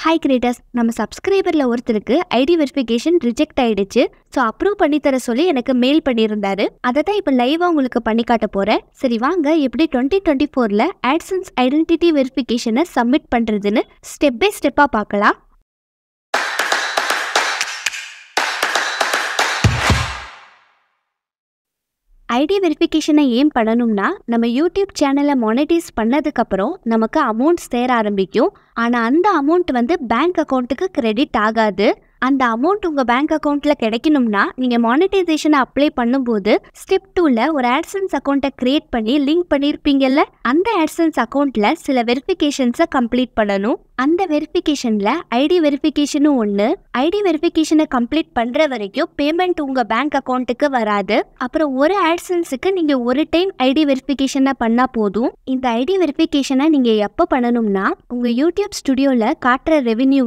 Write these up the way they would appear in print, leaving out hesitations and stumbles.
Hi creators, நம்ம சப்ஸ்கிரைபரில் ஒருத்தருக்கு ID verification reject ஆயிடுச்சு. ஸோ அப்ரூவ் பண்ணி தர சொல்லி எனக்கு மெயில் பண்ணியிருந்தாரு. அதை தான் இப்போ லைவாக உங்களுக்கு பண்ணி காட்ட போகிறேன். சரி வாங்க, எப்படி 2024 AdSense ஐடென்டிட்டி வெரிஃபிகேஷனை சப்மிட் பண்ணுறதுன்னு ஸ்டெப் பை ஸ்டெப்பாக பார்க்கலாம். ஐடி வெரிஃபிகேஷனை ஏன் பண்ணணும்னா, நம்ம யூடியூப் சேனலை மானிட்டைஸ் பண்ணதுக்கப்புறம் நமக்கு அமௌண்ட்ஸ் சேர ஆரம்பிக்கும். ஆனால் அந்த அமௌண்ட் பேங்க் அக்கௌண்ட்டுக்கு கிரெடிட் ஆகாது. அந்த அமௌண்ட் உங்கள் பேங்க் அக்கௌண்ட்டில் கிடைக்கணும்னா நீங்கள் மானிட்டைசேஷனை அப்ளை பண்ணும்போது ஸ்டெப் 2ல் ஒரு AdSense அக்கௌண்ட்டை க்ரியேட் பண்ணி லிங்க் பண்ணியிருப்பீங்கல்ல, அந்த AdSense அக்கௌண்ட்டில் சில வெரிஃபிகேஷன்ஸை கம்ப்ளீட் பண்ணணும். அந்த வெரிஃபிகேஷனில் ஐடி வெரிஃபிகேஷனும் ஒன்று. ஐடி வெரிஃபிகேஷனை கம்ப்ளீட் பண்ணுற வரைக்கும் பேமெண்ட் உங்கள் பேங்க் அக்கௌண்ட்டுக்கு வராது. அப்புறம் ஒரு AdSenseக்கு நீங்கள் ஒரு டைம் ஐடி வெரிஃபிகேஷனை பண்ணால் போதும். இந்த ஐடி வெரிஃபிகேஷனை நீங்கள் எப்போ பண்ணணும்னா, உங்கள் யூடியூப் ஸ்டுடியோவில் காட்டுற ரெவென்யூ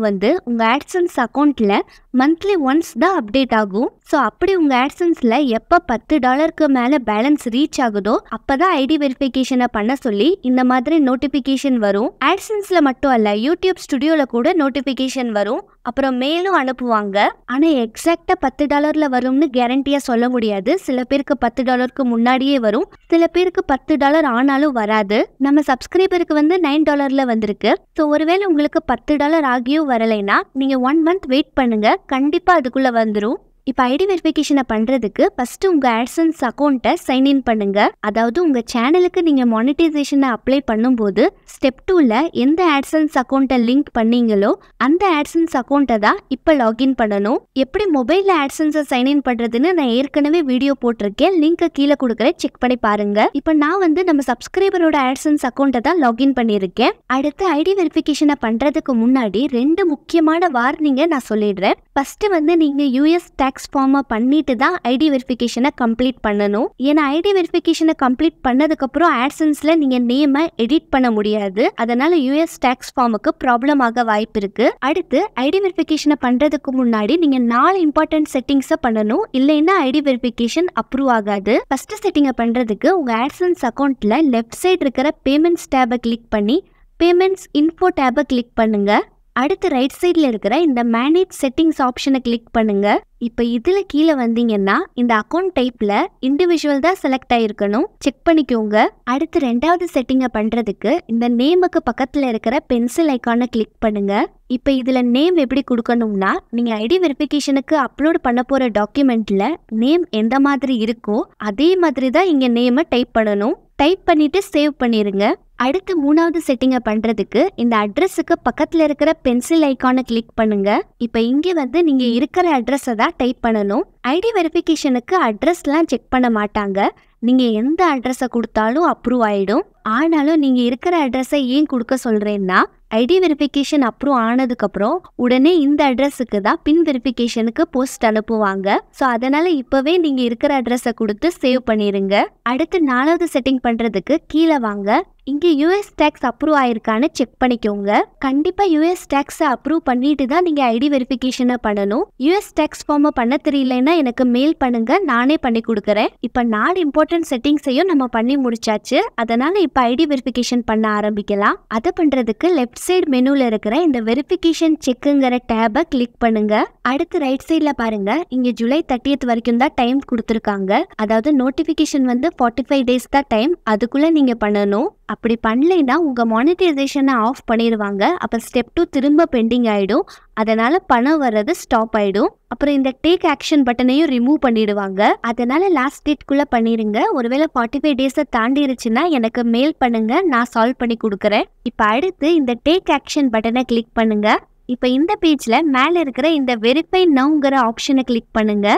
உங்கள் AdSense அக்கௌண்ட்டில் மந்த்லி ஒன்ஸ் தான் அப்டேட் ஆகும். ஸோ அப்படி உங்கள் AdSenseல எப்போ $10க்கு மேலே பேலன்ஸ் ரீச் ஆகுதோ அப்போ தான் ஐடி வெரிஃபிகேஷனை பண்ண சொல்லி இந்த மாதிரி நோட்டிஃபிகேஷன் வரும். AdSenseல மட்டும் அல்ல, யூடியூப் ஸ்டுடியோவில் கூட நோட்டிஃபிகேஷன் வரும். அப்புறம் மேலும் அனுப்புவாங்க. ஆனால் எக்ஸாக்டாக $10 வரும்னு கேரண்டியாக சொல்ல முடியாது. சில பேருக்கு $10க்கு முன்னாடியே வரும், சில பேருக்கு $10 ஆனாலும் வராது. நம்ம சப்ஸ்கிரைபருக்கு $9 வந்திருக்கு. ஸோ ஒருவேளை உங்களுக்கு $10 ஆகியும் வரலைன்னா நீங்கள் 1 month வெயிட் பண்ணுங்க, கண்டிப்பாக அதுக்குள்ளே வந்துடும். இப்போ ஐடி வெரிஃபிகேஷனை பண்ணுறதுக்கு ஃபஸ்ட்டு உங்கள் AdSense அக்கௌண்ட்டை சைன்இன் பண்ணுங்க. அதாவது உங்கள் சேனலுக்கு நீங்கள் மானிட்டைசேஷனை அப்ளை பண்ணும்போது ஸ்டெப் 2ல் எந்த AdSense அக்கௌண்ட்டை லிங்க் பண்ணீங்களோ அந்த AdSense அக்கௌண்ட்டை தான் இப்போ லாகின் பண்ணணும். எப்படி மொபைலில் AdSenseஐ சைன்இன் பண்ணுறதுன்னு நான் ஏற்கனவே வீடியோ போட்டிருக்கேன், லிங்க்கை கீழே கொடுக்குறேன், செக் பண்ணி பாருங்க. இப்போ நான் நம்ம சப்ஸ்கிரைபரோட AdSense அக்கௌண்ட்டை தான் லாகின் பண்ணியிருக்கேன். அடுத்து ஐடி வெரிஃபிகேஷனை பண்ணுறதுக்கு முன்னாடி 2 முக்கியமான வார்னிங்கை நான் சொல்லிடுறேன். ஃபஸ்ட்டு நீங்கள் யூஎஸ் டேக்ஸ் ஃபார்மை பண்ணிட்டு தான் ஐடி வெரிஃபிகேஷனை கம்ப்ளீட் பண்ணணும். ஏன்னா ஐடி வெரிஃபிகேஷனை கம்ப்ளீட் பண்ணதுக்கப்புறம் AdSenseல நீங்கள் நேமை எடிட் பண்ண முடியாது. அதனால யூஎஸ் டேக்ஸ் ஃபார்முக்கு ப்ராப்ளம் ஆக வாய்ப்பு இருக்கு. அடுத்து ஐடி வெரிஃபிகேஷனை பண்ணுறதுக்கு முன்னாடி நீங்கள் 4 இம்பார்ட்டன்ட் செட்டிங்ஸை பண்ணணும், இல்லைன்னா ஐடி வெரிஃபிகேஷன் அப்ரூவ் ஆகாது. ஃபர்ஸ்ட் செட்டிங்கை பண்ணுறதுக்கு உங்கள் AdSense அக்கௌண்ட்டில் லெஃப்ட் சைடு இருக்கிற பேமெண்ட்ஸ் டேபை கிளிக் பண்ணி பேமெண்ட்ஸ் இன்ஃபோ டேபை கிளிக் பண்ணுங்க. அடுத்து ரைட் சைடில் இருக்கிற இந்த மேனேஜ் செட்டிங்ஸ் ஆப்ஷனை கிளிக் பண்ணுங்க. இப்போ இதில் கீழே வந்தீங்கன்னா இந்த அக்கௌண்ட் டைப்பில் இண்டிவிஜுவல் தான் செலக்ட் ஆகிருக்கணும், செக் பண்ணிக்கோங்க. அடுத்து 2வது செட்டிங்கை பண்ணுறதுக்கு இந்த நேமுக்கு பக்கத்தில் இருக்கிற பென்சில் ஐக்கானை கிளிக் பண்ணுங்க. இப்போ இதில் நேம் எப்படி கொடுக்கணும்னா, நீங்கள் ஐடி வெரிஃபிகேஷனுக்கு அப்லோட் பண்ண போகிற டாக்குமெண்ட்டில் நேம் எந்த மாதிரி இருக்கோ அதே மாதிரி தான் இங்கே நேமை டைப் பண்ணணும். டைப் பண்ணிவிட்டு சேவ் பண்ணிடுங்க. அடுத்து 3வது செட்டிங்கை பண்ணுறதுக்கு இந்த அட்ரஸுக்கு பக்கத்தில் இருக்கிற பென்சில் ஐக்கானை கிளிக் பண்ணுங்க. இப்போ இங்கே நீங்கள் இருக்கிற அட்ரஸை தான் டைப் பண்ணணும். ஐடி வெரிஃபிகேஷனுக்கு அட்ரஸ்லாம் செக் பண்ண மாட்டாங்க. நீங்கள் எந்த அட்ரஸை கொடுத்தாலும் அப்ரூவ் ஆகிடும். ஆனாலும் நீங்கள் இருக்கிற அட்ரஸை ஏன் கொடுக்க சொல்கிறேன்னா, ஐடி வெரிஃபிகேஷன் அப்ரூவ் ஆனதுக்கப்புறம் உடனே இந்த அட்ரஸுக்கு தான் பின் வெரிஃபிகேஷனுக்கு போஸ்ட் அனுப்புவாங்க. ஸோ அதனால் இப்போவே நீங்கள் இருக்கிற அட்ரஸை கொடுத்து சேவ் பண்ணிடுங்க. அடுத்து 4வது செட்டிங் பண்ணுறதுக்கு கீழே வாங்க. இங்கே யூஎஸ் டேக்ஸ் அப்ரூவ் ஆயிருக்கான்னு செக் பண்ணிக்கோங்க. கண்டிப்பாக யூஎஸ் டேக்ஸை அப்ரூவ் பண்ணிட்டு தான் நீங்கள் ஐடி வெரிஃபிகேஷனை பண்ணணும். யூஎஸ் டேக்ஸ் ஃபார்மை பண்ண தெரியலன்னா எனக்கு மெயில் பண்ணுங்க, நானே பண்ணி கொடுக்குறேன். இப்போ 4 இம்பார்ட்டன்ட் செட்டிங்ஸையும் நம்ம பண்ணி முடிச்சாச்சு. அதனால இப்போ ஐடி வெரிஃபிகேஷன் பண்ண ஆரம்பிக்கலாம். அதை பண்ணுறதுக்கு லெஃப்ட் சைடு மெனுவில் இருக்கிற இந்த வெரிஃபிகேஷன் செக்குங்கிற டேபை கிளிக் பண்ணுங்க. அடுத்து ரைட் சைடில் பாருங்க, இங்கே ஜூலை 30th வரைக்கும் தான் டைம் கொடுத்துருக்காங்க. அதாவது நோட்டிஃபிகேஷன் 45 days தான் டைம், அதுக்குள்ளே நீங்கள் பண்ணணும். அப்படி பண்ணலைன்னா உங்கள் மானிட்டைசேஷனை ஆஃப் பண்ணிடுவாங்க. அப்போ ஸ்டெப் 2 திரும்ப பெண்டிங் ஆகிடும். அதனால் பணம் வர்றது ஸ்டாப் ஆகிடும். அப்புறம் இந்த டேக் ஆக்ஷன் பட்டனையும் ரிமூவ் பண்ணிடுவாங்க. அதனால் லாஸ்ட் டேட்குள்ளே பண்ணிடுங்க. ஒருவேளை 45 days தாண்டிருச்சுன்னா எனக்கு மெயில் பண்ணுங்க, நான் சால்வ் பண்ணி கொடுக்குறேன். இப்போ அடுத்து இந்த டேக் ஆக்ஷன் பட்டனை கிளிக் பண்ணுங்க. இப்போ இந்த பேஜில் மேலே இருக்கிற இந்த வெரிஃபை நவுங்கிற ஆப்ஷனை கிளிக் பண்ணுங்க.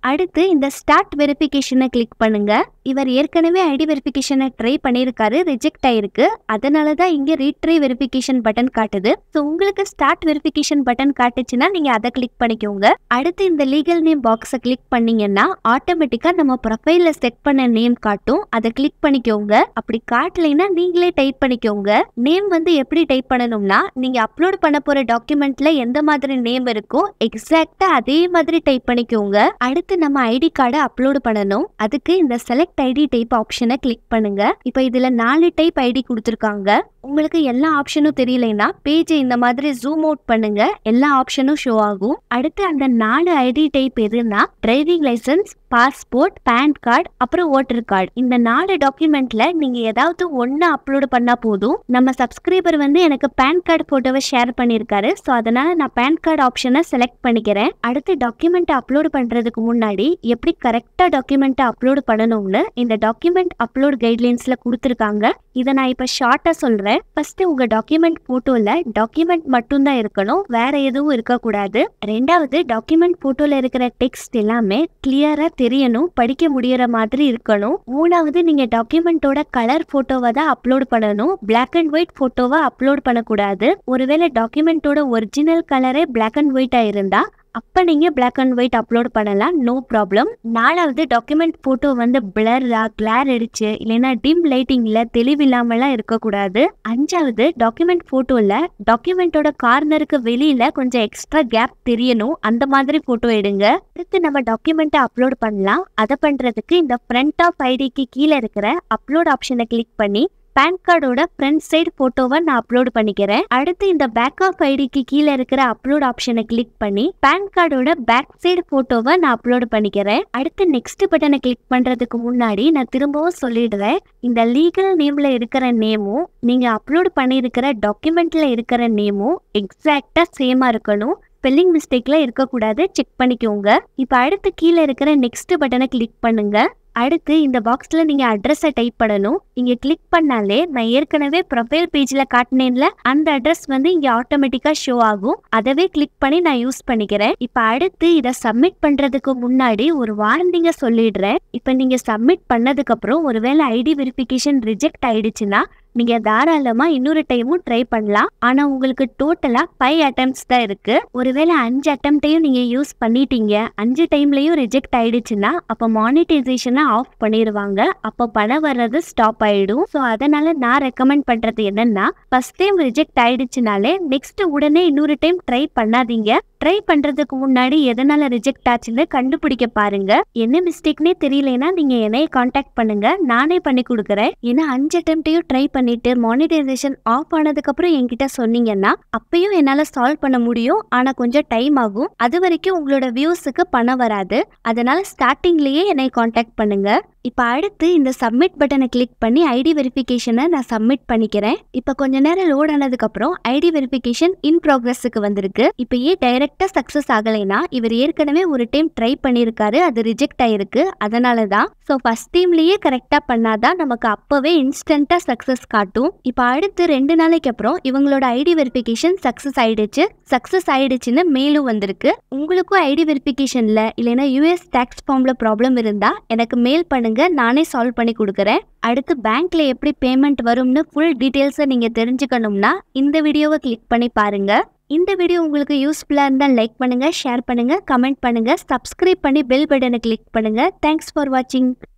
அடுத்து இந்த ஸ்டார்ட் வெரிஃபிகேஷனை கிளிக் பண்ணுங்க. இவர் ஏற்கனவே ஐடி வெரிஃபிகேஷனை ட்ரை பண்ணியிருக்காரு, ரிஜெக்ட் ஆயிருக்கு. அதனால தான் இங்கே ரீட்ரை வெரிஃபிகேஷன் பட்டன் காட்டுது. ஸோ உங்களுக்கு ஸ்டார்ட் வெரிஃபிகேஷன் பட்டன் காட்டுச்சுன்னா நீங்கள் அதை கிளிக் பண்ணிக்கோங்க. அடுத்து இந்த லீகல் நேம் பாக்ஸை கிளிக் பண்ணீங்கன்னா ஆட்டோமேட்டிக்காக நம்ம ப்ரொஃபைலில் செட் பண்ண நேம் காட்டும், அதை கிளிக் பண்ணிக்கோங்க. அப்படி காட்டலைன்னா நீங்களே டைப் பண்ணிக்கோங்க. நேம் எப்படி டைப் பண்ணணும்னா, நீங்கள் அப்லோட் பண்ண போகிற டாக்குமெண்ட்டில் எந்த மாதிரி நேம் இருக்கோ எக்ஸாக்டாக அதே மாதிரி டைப் பண்ணிக்கோங்க. அடுத்து நம்ம ஐடி கார்டை அப்லோட் பண்ணணும். அதுக்கு இந்த செலக்ட் ஐடி டைப் ஆப்ஷனை கிளிக் பண்ணுங்க. இப்போ இதுல 4 டைப் ஐடி கொடுத்துருக்காங்க. உங்களுக்கு எல்லா ஆப்ஷனும் தெரியலைன்னா பேஜை இந்த மாதிரி ஜூம் அவுட் பண்ணுங்க, எல்லா ஆப்ஷனும் ஷோ ஆகும். அடுத்து அந்த 4 ஐடி டைப் எதுனா driving license, passport, PAN card, அப்புறம் ஓட்டர் கார்டு. இந்த 4 டாக்குமெண்ட்ல நீங்க ஏதாவது ஒன்னு அப்லோட் பண்ணா போதும். நம்ம சப்ஸ்கிரைபர் வந்து எனக்கு பேன் கார்டு போட்டோவை ஷேர் பண்ணியிருக்காரு. ஸோ அதனால நான் பேன் கார்டு ஆப்ஷனை செலக்ட் பண்ணிக்கிறேன். அடுத்து டாக்குமெண்ட் அப்லோட் பண்றதுக்கு முன்னாடி எப்படி கரெக்டா டாக்குமெண்ட் அப்லோட் பண்ணணும்னு இந்த டாக்குமெண்ட் அப்லோட் கைட்லைன்ஸ்ல கொடுத்துருக்காங்க. இதை நான் இப்ப ஷார்ட்டா சொல்றேன். ஃபர்ஸ்ட் உங்க டாக்குமெண்ட் போட்டோல டாக்குமெண்ட் மட்டும் தான் இருக்கணும், வேற எதுவும் இருக்கக்கூடாது. ரெண்டாவது டாக்குமெண்ட் போட்டோல இருக்கிற டெக்ஸ்ட் எல்லாமே கிளியரா தெரியணும், படிக்க முடியற மாதிரி இருக்கணும். மூணாவது நீங்க டாக்குமெண்டோட கலர் போட்டோவை தான் அப்லோட் பண்ணணும், பிளாக் அண்ட் ஒயிட் போட்டோவை அப்லோட் பண்ணக்கூடாது. ஒருவேளை டாக்குமெண்டோட ஒரிஜினல் கலரே பிளாக் அண்ட் ஒயிட்டா இருந்தா அப்ப நீங்க பிளாக் அண்ட் ஒயிட் அப்லோட் பண்ணலாம், நோ ப்ராப்ளம். நாலாவது டாக்குமெண்ட் போட்டோ வந்து பிளர்ரா, கிளார் அடிச்சு இல்லைன்னா டிம் லைட்டிங்ல தெளிவில்லாமலாம் இருக்கக்கூடாது. அஞ்சாவது டாக்குமெண்ட் போட்டோல டாக்குமெண்டோட கார்னருக்கு வெளியில கொஞ்சம் எக்ஸ்ட்ரா கேப் தெரியணும், அந்த மாதிரி போட்டோ எடுங்க. அடுத்து நம்ம டாக்குமெண்ட்டை அப்லோட் பண்ணலாம். அதை பண்றதுக்கு இந்த ஃப்ரண்ட் ஆஃப் ஐடிக்கு கீழே இருக்கிற அப்லோட் ஆப்ஷனை கிளிக் பண்ணி பேன் கார்டோட ஃப்ரண்ட் சைடு போட்டோவை நான் அப்லோட் பண்ணிக்கிறேன். அடுத்து இந்த பேக் ஆஃப் ஐடிக்கு கீழே இருக்கிற அப்லோட் ஆப்ஷனை கிளிக் பண்ணி பேன் கார்டோட பேக் சைடு போட்டோவை நான் அப்லோட் பண்ணிக்கிறேன். அடுத்து நெக்ஸ்ட் பட்டனை கிளிக் பண்றதுக்கு முன்னாடி நான் திரும்பவும் சொல்லிடுறேன், இந்த லீகல் நேம்ல இருக்கிற நேமும் நீங்க அப்லோட் பண்ணியிருக்கிற டாக்குமெண்ட்ல இருக்கிற நேமும் எக்ஸாக்டா சேமா இருக்கணும், ஸ்பெல்லிங் மிஸ்டேக்ல இருக்கக்கூடாது, செக் பண்ணிக்கோங்க. இப்போ அடுத்து கீழே இருக்கிற நெக்ஸ்ட் பட்டனை கிளிக் பண்ணுங்க. அடுத்து இந்த பாக்ஸ்ல நீங்க அட்ரஸை டைப் பண்ணணும். இங்க கிளிக் பண்ணாலே நான் ஏற்கனவே ப்ரொஃபைல் பேஜ்ல காட்டினேன்ல அந்த அட்ரஸ் வந்து இங்க ஆட்டோமேட்டிக்கா ஷோ ஆகும். அதவே கிளிக் பண்ணி நான் யூஸ் பண்ணிக்கிறேன். இப்ப அடுத்து இதை சப்மிட் பண்றதுக்கு முன்னாடி ஒரு வார்னிங்க சொல்லிடுறேன். இப்ப நீங்க சப்மிட் பண்ணதுக்கு அப்புறம் ஒருவேளை ஐடி வெரிஃபிகேஷன் ரிஜெக்ட் ஆயிடுச்சுன்னா நீங்க தாராளமா இன்னொரு டைமும் ட்ரை பண்ணலாம். ஆனா உங்களுக்கு டோட்டலா 5 அட்டெம்ப்ட்ஸ் தான் இருக்கு. ஒருவேளை 5 அட்டெம்ப்டையும் நீங்க யூஸ் பண்ணிட்டீங்க, 5 டைம்லயும் ரிஜெக்ட் ஆயிடுச்சுன்னா அப்ப மானிட்டைசேஷனை ஆஃப் பண்ணிடுவாங்க, அப்ப பணம் வர்றது ஸ்டாப் ஆயிடும். ஸோ அதனால நான் ரெக்கமெண்ட் பண்றது என்னன்னா, ஃபர்ஸ்ட் டைம் ரிஜெக்ட் ஆயிடுச்சுனாலே நெக்ஸ்ட் உடனே இன்னொரு டைம் ட்ரை பண்ணாதீங்க. ட்ரை பண்றதுக்கு முன்னாடி எதனால ரிஜெக்ட் ஆச்சுன்னு கண்டுபிடிக்க பாருங்க. என்ன மிஸ்டேக்னே தெரியலனா நீங்க என்னைய கான்டாக்ட் பண்ணுங்க, நானே பண்ணி கொடுக்குறேன். ஏன்னா 5 அட்டெம்ப்டையும் ட்ரை பண்ணிட்டு மானிட்டைசேஷன் ஆஃப் ஆனதுக்கு அப்புறம் என்கிட்ட சொன்னீங்கன்னா அப்பயும் என்னால சால்வ் பண்ண முடியும், ஆனா கொஞ்சம் டைம் ஆகும். அது வரைக்கும் உங்களோட வியூஸுக்கு பணம் வராது. அதனால ஸ்டார்டிங்லயே என்னை கான்டாக்ட் பண்ணுங்க. இப்ப அடுத்து இந்த சப்மிட் பட்டனை கிளிக் பண்ணி ஐடி வெரிஃபிகேஷனை நான் சப்மிட் பண்ணிக்கிறேன். இப்ப கொஞ்ச நேரம் லோட் ஆனதுக்கு அப்புறம் ஐடி வெரிஃபிகேஷன் இன் ப்ராக்ரஸ்க்கு வந்திருக்கு. இப்ப ஏன் டைரக்டா சக்சஸ் ஆகலைன்னா இவர் ஏற்கனவே ஒரு டைம் ட்ரை பண்ணிருக்காரு, அது ரிஜெக்ட் ஆயிருக்கு, அதனாலதான். ஸோ ஃபர்ஸ்ட் டைம்லயே கரெக்டா பண்ணாதான் நமக்கு அப்பவே இன்ஸ்டன்டா சக்சஸ் காட்டும். இப்ப அடுத்து 2 நாளைக்கு அப்புறம் இவங்களோட ஐடி வெரிஃபிகேஷன் சக்சஸ் ஆயிடுச்சுன்னு மேலும் வந்திருக்கு. உங்களுக்கும் ஐடி வெரிஃபிகேஷன்ல இல்லைன்னா யூஎஸ் டாக்ஸ் ஃபார்ம்ல ப்ராப்ளம் இருந்தா எனக்கு மெயில் பண்ணுங்க, நானே சால்வ் பண்ணி கொடுக்குறேன். அடுத்து பேங்க்ல எப்படி பேமெண்ட் வரும்னு ஃபுல் டீடைல்ஸை நீங்க தெரிஞ்சுக்கணும்னா இந்த வீடியோவை கிளிக் பண்ணி பாருங்க. இந்த வீடியோ உங்களுக்கு யூஸ்ஃபுல்லா இருந்தா லைக் பண்ணுங்க, ஷேர் பண்ணுங்க, கமெண்ட் பண்ணுங்க, சப்ஸ்கிரைப் பண்ணி பெல் பட்டனை கிளிக் பண்ணுங்க. தேங்க்ஸ் ஃபார் வாட்சிங்.